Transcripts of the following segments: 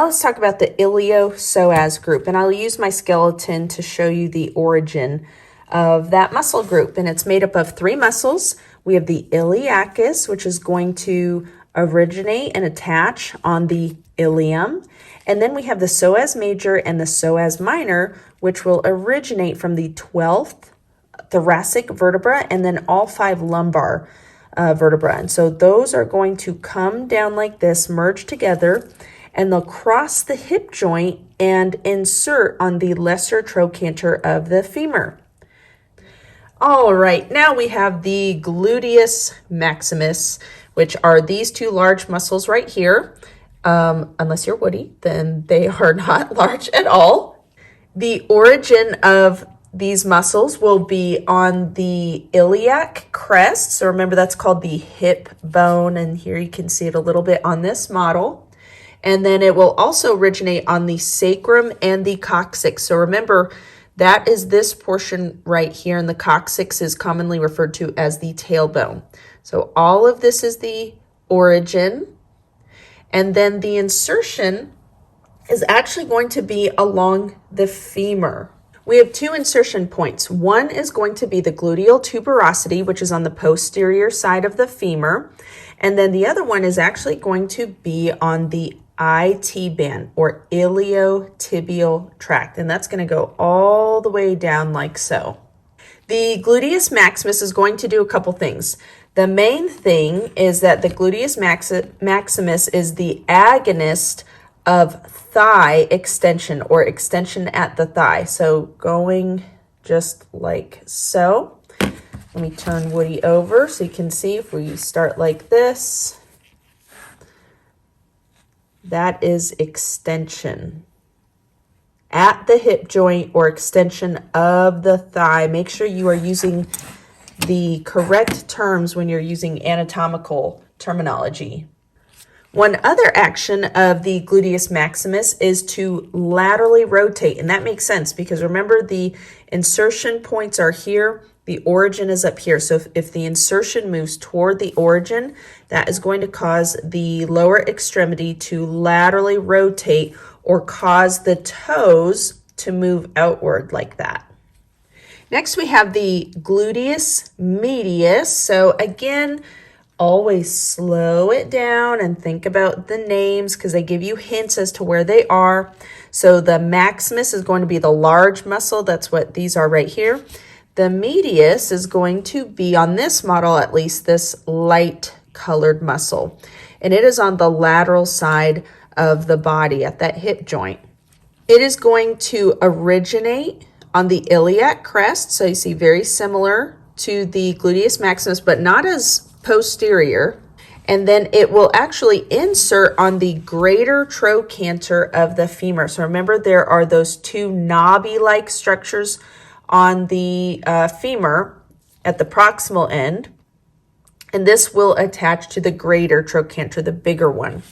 Now let's talk about the Iliopsoas group, and I'll use my skeleton to show you the origin of that muscle group. And it's made up of three muscles. We have the iliacus, which is going to originate and attach on the ilium. And then we have the psoas major and the psoas minor, which will originate from the 12th thoracic vertebra and then all 5 lumbar vertebra. And so those are going to come down like this, merge together, and they'll cross the hip joint and insert on the lesser trochanter of the femur. All right, now we have the Gluteus Maximus, which are these two large muscles right here. Unless you're Woody, then they are not large at all. The origin of these muscles will be on the iliac crest. So remember, that's called the hip bone. And here you can see it a little bit on this model. And then it will also originate on the sacrum and the coccyx. So remember, that is this portion right here, and the coccyx is commonly referred to as the tailbone. So all of this is the origin. And then the insertion is actually going to be along the femur. We have 2 insertion points. One is going to be the gluteal tuberosity, which is on the posterior side of the femur. And then the other one is actually going to be on the IT band, or iliotibial tract. And that's going to go all the way down like so. The Gluteus Maximus is going to do a couple things. The main thing is that the Gluteus Maximus is the agonist of thigh extension, or extension at the thigh. So going just like so. Let me turn Woody over so you can see. If we start like this, that is extension at the hip joint, or extension of the thigh. Make sure you are using the correct terms when you're using anatomical terminology. One other action of the Gluteus Maximus is to laterally rotate, and that makes sense because remember, the insertion points are here, the origin is up here. So if the insertion moves toward the origin, that is going to cause the lower extremity to laterally rotate, or cause the toes to move outward like that. Next, we have the Gluteus Medius. So again, always slow it down and think about the names because they give you hints as to where they are. So the Maximus is going to be the large muscle. That's what these are right here. The medius is going to be, on this model at least, this light colored muscle. And it is on the lateral side of the body at that hip joint. It is going to originate on the iliac crest. So you see, very similar to the Gluteus Maximus, but not as posterior. And then it will actually insert on the greater trochanter of the femur. So remember, there are those 2 knobby-like structures on the femur at the proximal end, and this will attach to the greater trochanter, the bigger one.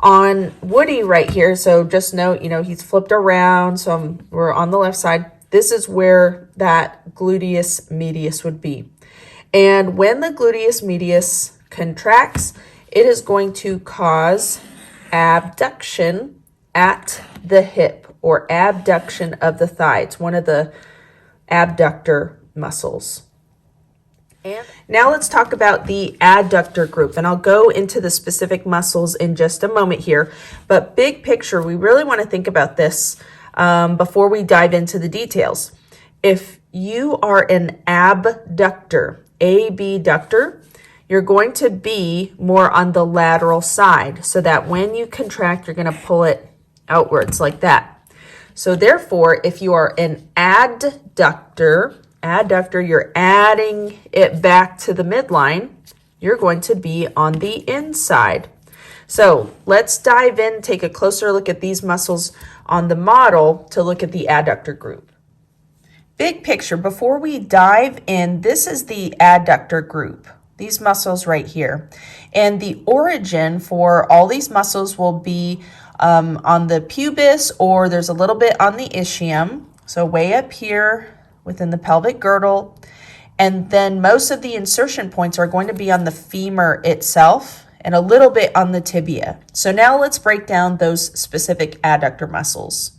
On Woody right here, so just note, he's flipped around, so we're on the left side. This is where that Gluteus Medius would be. And when the Gluteus Medius contracts, it is going to cause abduction at the hip, or abduction of the thigh. It's one of the adductor muscles. And now let's talk about the adductor group, and I'll go into the specific muscles in just a moment here. But big picture, we really want to think about this before we dive into the details. If you are an abductor, abductor, you're going to be more on the lateral side, so that when you contract, you're going to pull it outwards like that. So therefore, if you are an adductor, you're adding it back to the midline, you're going to be on the inside. So let's dive in, take a closer look at these muscles on the model to look at the adductor group. Big picture, before we dive in, this is the adductor group, these muscles right here. And the origin for all these muscles will be on the pubis, or there's a little bit on the ischium. So way up here within the pelvic girdle. And then most of the insertion points are going to be on the femur itself. and a little bit on the tibia. So now let's break down those specific adductor muscles.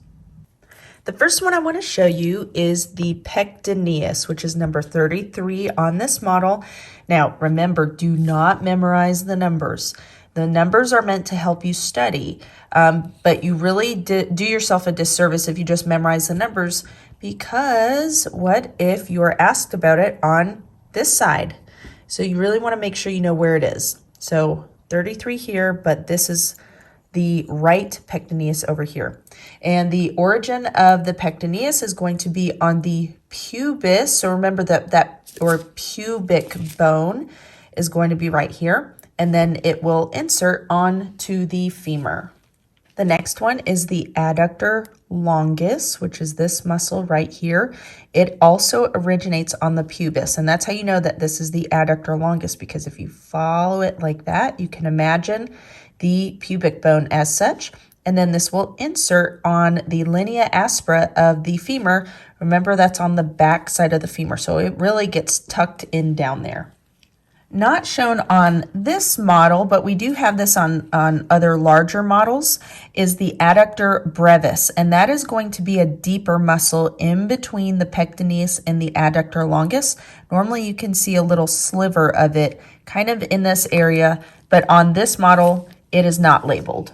The first one I want to show you is the Pectineus, which is number 33 on this model. Now, remember, do not memorize the numbers. The numbers are meant to help you study, but you really do yourself a disservice if you just memorize the numbers, because what if you are asked about it on this side? So you really want to make sure you know where it is. So 33 here, but this is the right pectineus over here. And the origin of the pectineus is going to be on the pubis. So remember that pubic bone is going to be right here. And then it will insert onto the femur. The next one is the Adductor Longus, which is this muscle right here. It also originates on the pubis, and that's how you know that this is the Adductor Longus, because if you follow it like that, you can imagine the pubic bone as such, and then this will insert on the linea aspera of the femur. Remember, that's on the back side of the femur, so it really gets tucked in down there. Not shown on this model, but we do have this on other larger models, is the Adductor brevis, and that is going to be a deeper muscle in between the pectineus and the Adductor longus. Normally you can see a little sliver of it kind of in this area, but on this model it is not labeled.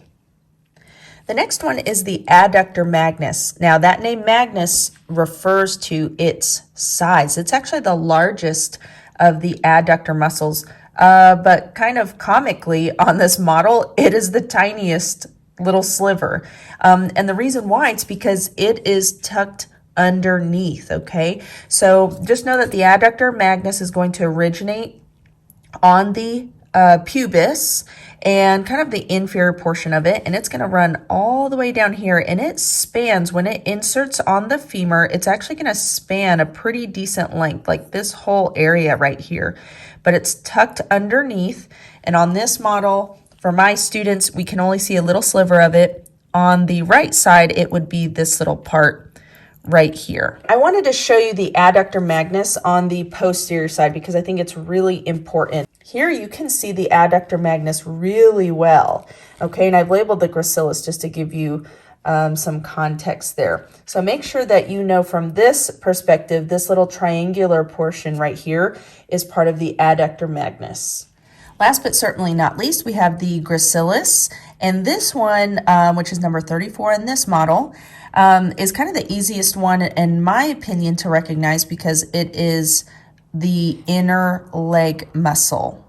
The next one is the Adductor Magnus. Now that name Magnus refers to its size. It's actually the largest of the adductor muscles, but kind of comically on this model, it is the tiniest little sliver. And the reason why, it's because it is tucked underneath, okay? So just know that the Adductor Magnus is going to originate on the pubis and kind of the inferior portion of it, and it's going to run all the way down here, and it spans, when it inserts on the femur, it's actually going to span a pretty decent length, like this whole area right here, but it's tucked underneath. And on this model, for my students, we can only see a little sliver of it. On the right side, it would be this little part right here. I wanted to show you the Adductor Magnus on the posterior side because I think it's really important. Here you can see the Adductor Magnus really well, okay? And I've labeled the Gracilis just to give you some context there. So make sure that you know from this perspective, this little triangular portion right here is part of the Adductor Magnus. Last but certainly not least, we have the Gracilis, and this one, which is number 34 in this model, is kind of the easiest one, in my opinion, to recognize because it is the inner leg muscle,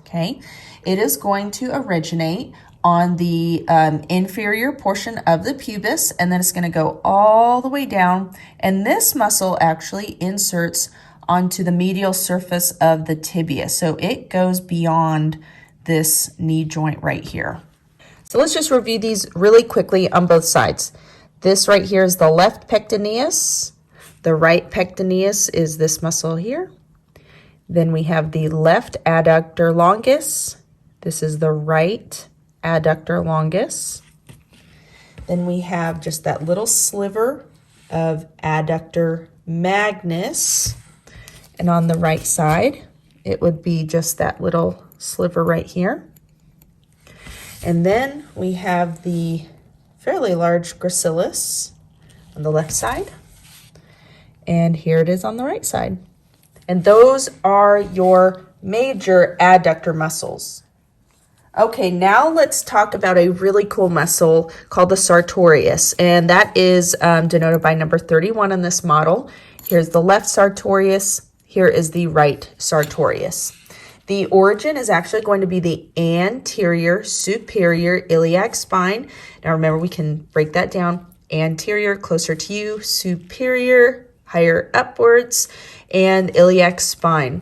okay? It is going to originate on the inferior portion of the pubis, and then it's going to go all the way down, and this muscle actually inserts onto the medial surface of the tibia, so it goes beyond this knee joint right here. So let's just review these really quickly on both sides. This right here is the left pectineus. The right pectineus is this muscle here. Then we have the left adductor longus. This is the right adductor longus. Then we have just that little sliver of adductor magnus. And on the right side, it would be just that little sliver right here. And then we have the fairly large gracilis on the left side. And here it is on the right side. And those are your major adductor muscles. Okay, now let's talk about a really cool muscle called the Sartorius, and that is denoted by number 31 in this model. Here's the left Sartorius, here is the right Sartorius. The origin is actually going to be the anterior superior iliac spine. Now remember, we can break that down. Anterior, closer to you, superior, higher upwards, and iliac spine.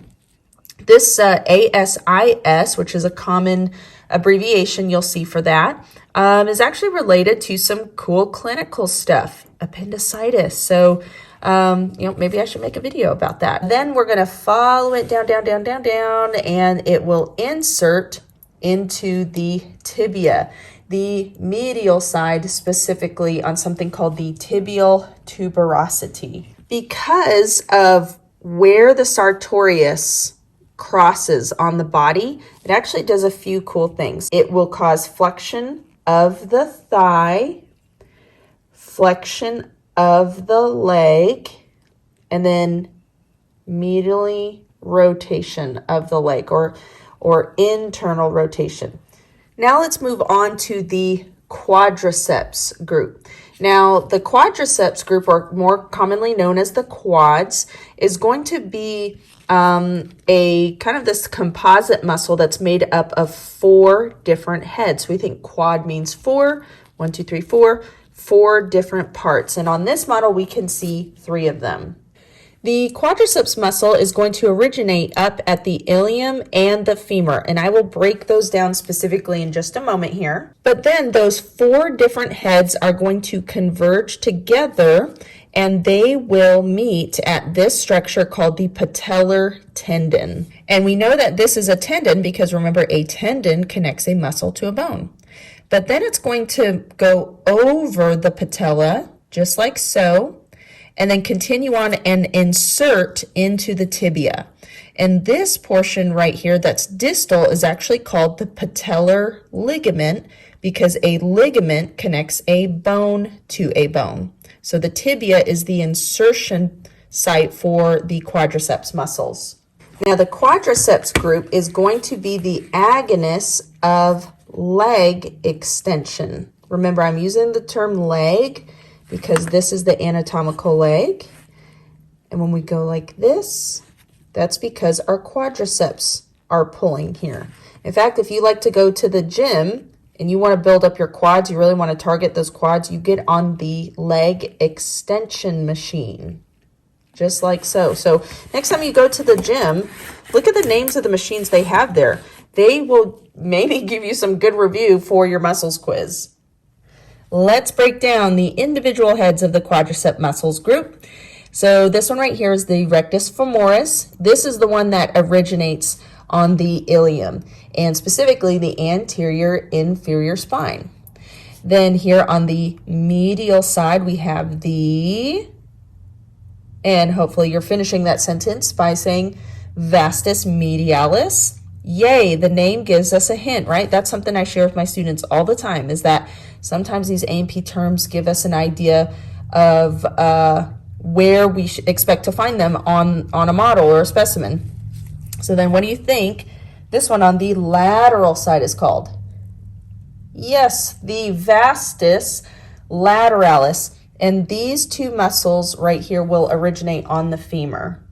This ASIS, which is a common abbreviation you'll see for that, is actually related to some cool clinical stuff, appendicitis. So, maybe I should make a video about that. Then we're going to follow it down, down, down, down, down, and it will insert into the tibia, the medial side, specifically on something called the tibial tuberosity. Because of where the Sartorius crosses on the body, it actually does a few cool things. It will cause flexion of the thigh, flexion of the leg, and then medially rotation of the leg or internal rotation. Now let's move on to the Quadriceps group. Now the Quadriceps group, or more commonly known as the quads, is going to be a kind of this composite muscle that's made up of 4 different heads. We think quad means 4, 1, 2, 3, 4, 4 different parts. And on this model, we can see 3 of them. The quadriceps muscle is going to originate up at the ilium and the femur, and I will break those down specifically in just a moment here. But then those 4 different heads are going to converge together, and they will meet at this structure called the patellar tendon. And we know that this is a tendon because, remember, a tendon connects a muscle to a bone. But then it's going to go over the patella, just like so, and then continue on and insert into the tibia. And this portion right here that's distal is actually called the patellar ligament because a ligament connects a bone to a bone. So the tibia is the insertion site for the quadriceps muscles. Now the quadriceps group is going to be the agonist of leg extension. Remember, I'm using the term leg because this is the anatomical leg. And when we go like this, that's because our quadriceps are pulling here. In fact, if you like to go to the gym and you want to build up your quads, you really want to target those quads, you get on the leg extension machine, just like so. So next time you go to the gym, look at the names of the machines they have there. They will maybe give you some good review for your muscles quiz. Let's break down the individual heads of the quadricep muscles group. So this one right here is the rectus femoris. This is the one that originates on the ilium, and specifically the anterior inferior spine. Then here on the medial side, we have and hopefully you're finishing that sentence by saying Vastus Medialis. Yay, the name gives us a hint, right? That's something I share with my students all the time, is that sometimes these A&P terms give us an idea of where we should expect to find them on a model or a specimen. So then what do you think this one on the lateral side is called? Yes, the Vastus Lateralis. And these 2 muscles right here will originate on the femur.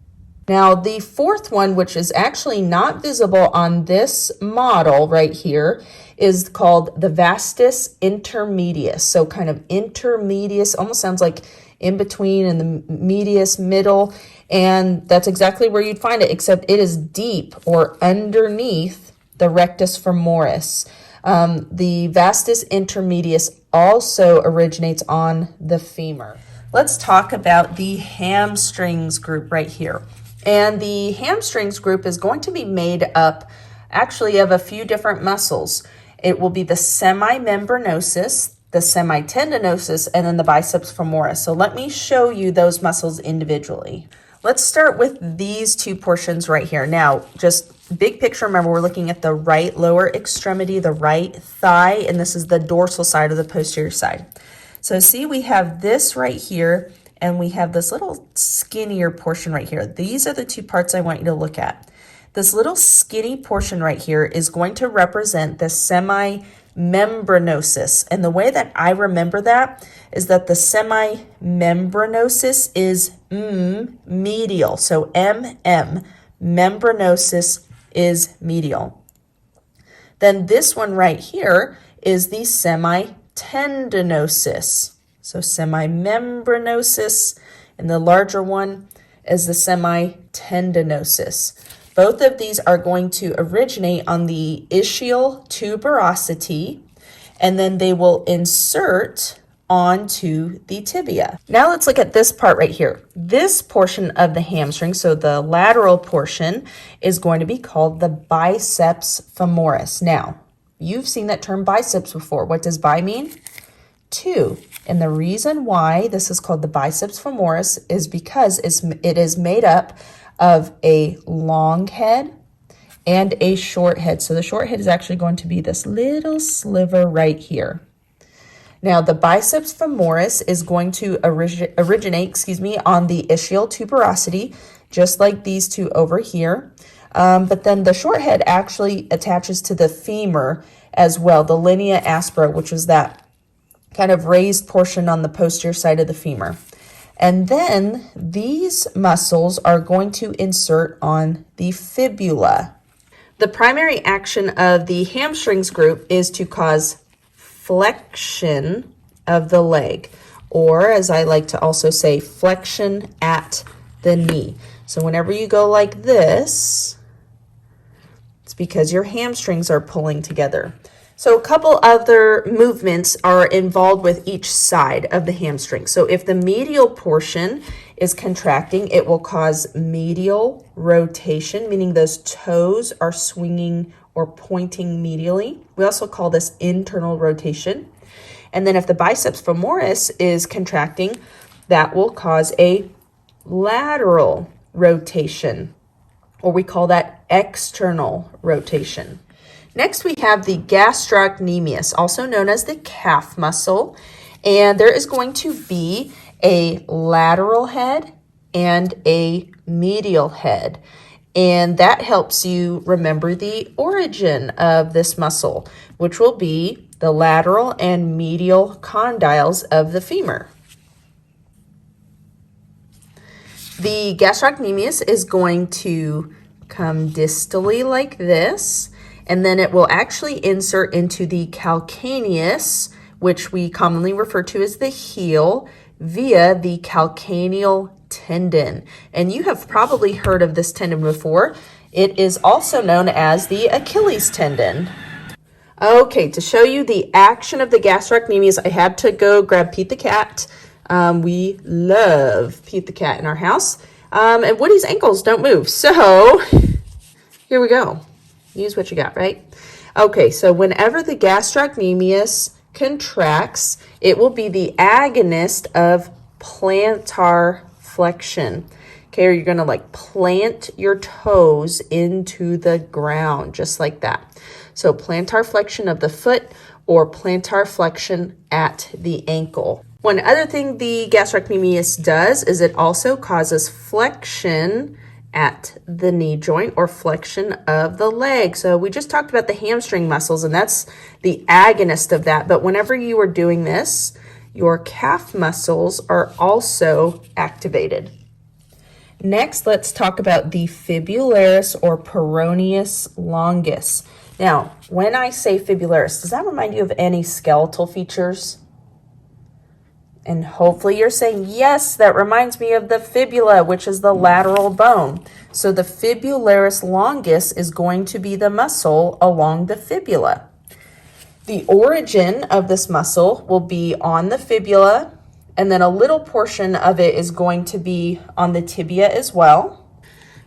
Now, the 4th one, which is actually not visible on this model right here, is called the Vastus Intermedius. So kind of intermedius, almost sounds like in between and the medius, middle. And that's exactly where you'd find it, except it is deep or underneath the rectus femoris. The Vastus Intermedius also originates on the femur. Let's talk about the hamstrings group right here. And the hamstrings group is going to be made up actually of a few different muscles. It will be the semimembranosus, the semitendinosus, and then the biceps femoris. So let me show you those muscles individually. Let's start with these 2 portions right here. Now, just big picture, remember we're looking at the right lower extremity, the right thigh, and this is the dorsal side of the posterior side. So see, we have this right here, and we have this little skinnier portion right here. These are the 2 parts I want you to look at. This little skinny portion right here is going to represent the semimembranosus. And the way that I remember that is that the semimembranosus is medial. So membranosus is medial. Then this one right here is the semitendinosus. So semimembranosus, and the larger one is the semitendinosus. Both of these are going to originate on the ischial tuberosity, and then they will insert onto the tibia. Now let's look at this part right here. This portion of the hamstring, so the lateral portion, is going to be called the biceps femoris. Now, you've seen that term biceps before. What does bi mean? 2. And the reason why this is called the biceps femoris is because it is made up of a long head and a short head. So the short head is actually going to be this little sliver right here. Now the biceps femoris is going to originate, on the ischial tuberosity, just like these two over here. But then the short head actually attaches to the femur as well, the linea aspera, which is that kind of raised portion on the posterior side of the femur. And then these muscles are going to insert on the fibula. The primary action of the hamstrings group is to cause flexion of the leg, or as I like to also say, flexion at the knee. So whenever you go like this, it's because your hamstrings are pulling together. So a couple other movements are involved with each side of the hamstring. So if the medial portion is contracting, it will cause medial rotation, meaning those toes are swinging or pointing medially. We also call this internal rotation. And then if the biceps femoris is contracting, that will cause a lateral rotation, or we call that external rotation. Next, we have the gastrocnemius, also known as the calf muscle, and there is going to be a lateral head and a medial head, and that helps you remember the origin of this muscle, which will be the lateral and medial condyles of the femur. The gastrocnemius is going to come distally like this, and then it will actually insert into the calcaneus, which we commonly refer to as the heel, via the calcaneal tendon. And you have probably heard of this tendon before. It is also known as the Achilles tendon. Okay, to show you the action of the gastrocnemius, I had to go grab Pete the cat. We love Pete the cat in our house. And Woody's ankles don't move. So here we go. Use what you got, right? Okay, so whenever the gastrocnemius contracts, it will be the agonist of plantar flexion. Okay, or you're going to like plant your toes into the ground, just like that. So plantar flexion of the foot or plantar flexion at the ankle. One other thing the gastrocnemius does is it also causes flexion at the knee joint or flexion of the leg. So we just talked about the hamstring muscles, and that's the agonist of that. But whenever you are doing this, your calf muscles are also activated. Next, let's talk about the fibularis or Peroneus longus. Now, when I say fibularis, does that remind you of any skeletal features? And hopefully you're saying, yes, that reminds me of the fibula, which is the lateral bone. So the fibularis longus is going to be the muscle along the fibula. The origin of this muscle will be on the fibula, and then a little portion of it is going to be on the tibia as well.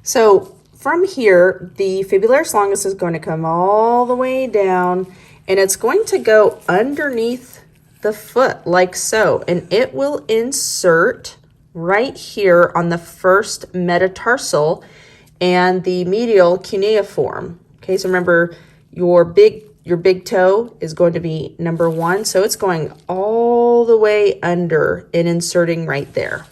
So from here, the fibularis longus is going to come all the way down, and it's going to go underneath the foot like so, and it will insert right here on the first metatarsal and the medial cuneiform. Okay, so remember your big toe is going to be number 1, so it's going all the way under and inserting right there.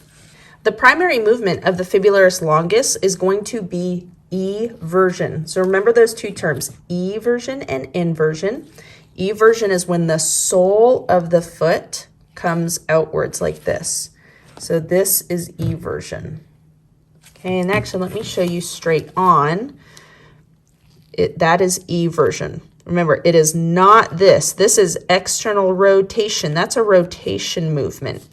The primary movement of the fibularis longus is going to be eversion. So remember those two terms, eversion and inversion. Eversion is when the sole of the foot comes outwards like this. So this is eversion. Okay, and actually let me show you straight on. That is eversion. Remember, it is not this. This is external rotation. That's a rotation movement.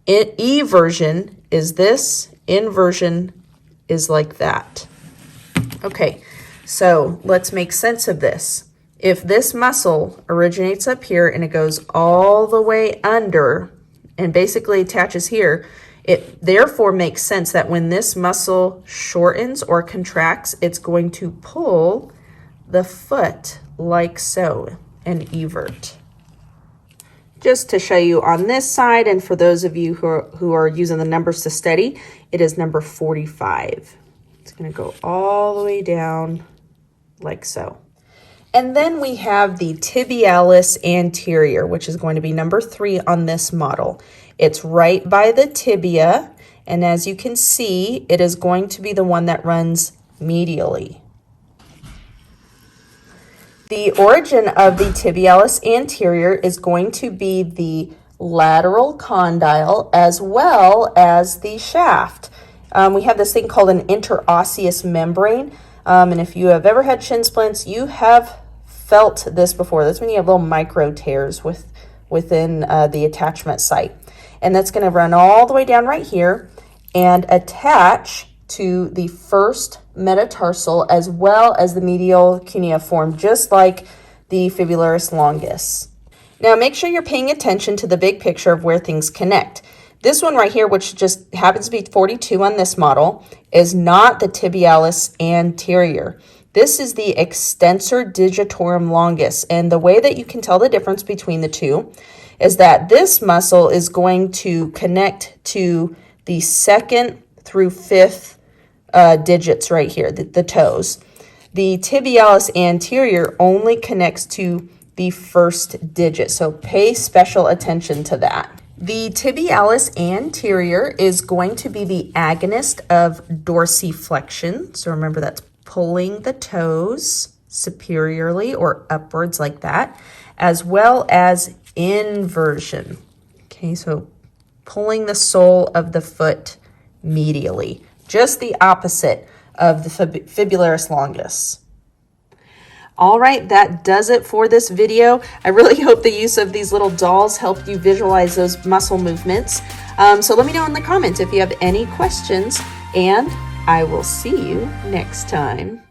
Eversion is this. Inversion is like that. Okay, so let's make sense of this. If this muscle originates up here and it goes all the way under and basically attaches here, it therefore makes sense that when this muscle shortens or contracts, it's going to pull the foot like so and evert. Just to show you on this side, and for those of you who are using the numbers to study, it is number 45. It's going to go all the way down like so. And then we have the Tibialis Anterior, which is going to be number 3 on this model. It's right by the tibia, and as you can see, it is going to be the one that runs medially. The origin of the Tibialis Anterior is going to be the lateral condyle as well as the shaft. We have this thing called an interosseous membrane, and if you have ever had shin splints, you have felt this before. That's when you have little micro tears within the attachment site. And that's going to run all the way down right here and attach to the first metatarsal as well as the medial cuneiform, just like the Fibularis Longus. Now make sure you're paying attention to the big picture of where things connect. This one right here, which just happens to be 42 on this model, is not the Tibialis Anterior. This is the extensor digitorum longus, and the way that you can tell the difference between the two is that this muscle is going to connect to the 2nd through 5th digits right here, the toes. The Tibialis Anterior only connects to the 1st digit, so pay special attention to that. The Tibialis Anterior is going to be the agonist of dorsiflexion, so remember that's pulling the toes superiorly or upwards like that, as well as inversion. Okay, so pulling the sole of the foot medially, just the opposite of the Fibularis Longus. All right, that does it for this video. I really hope the use of these little dolls helped you visualize those muscle movements. So let me know in the comments if you have any questions, and I will see you next time.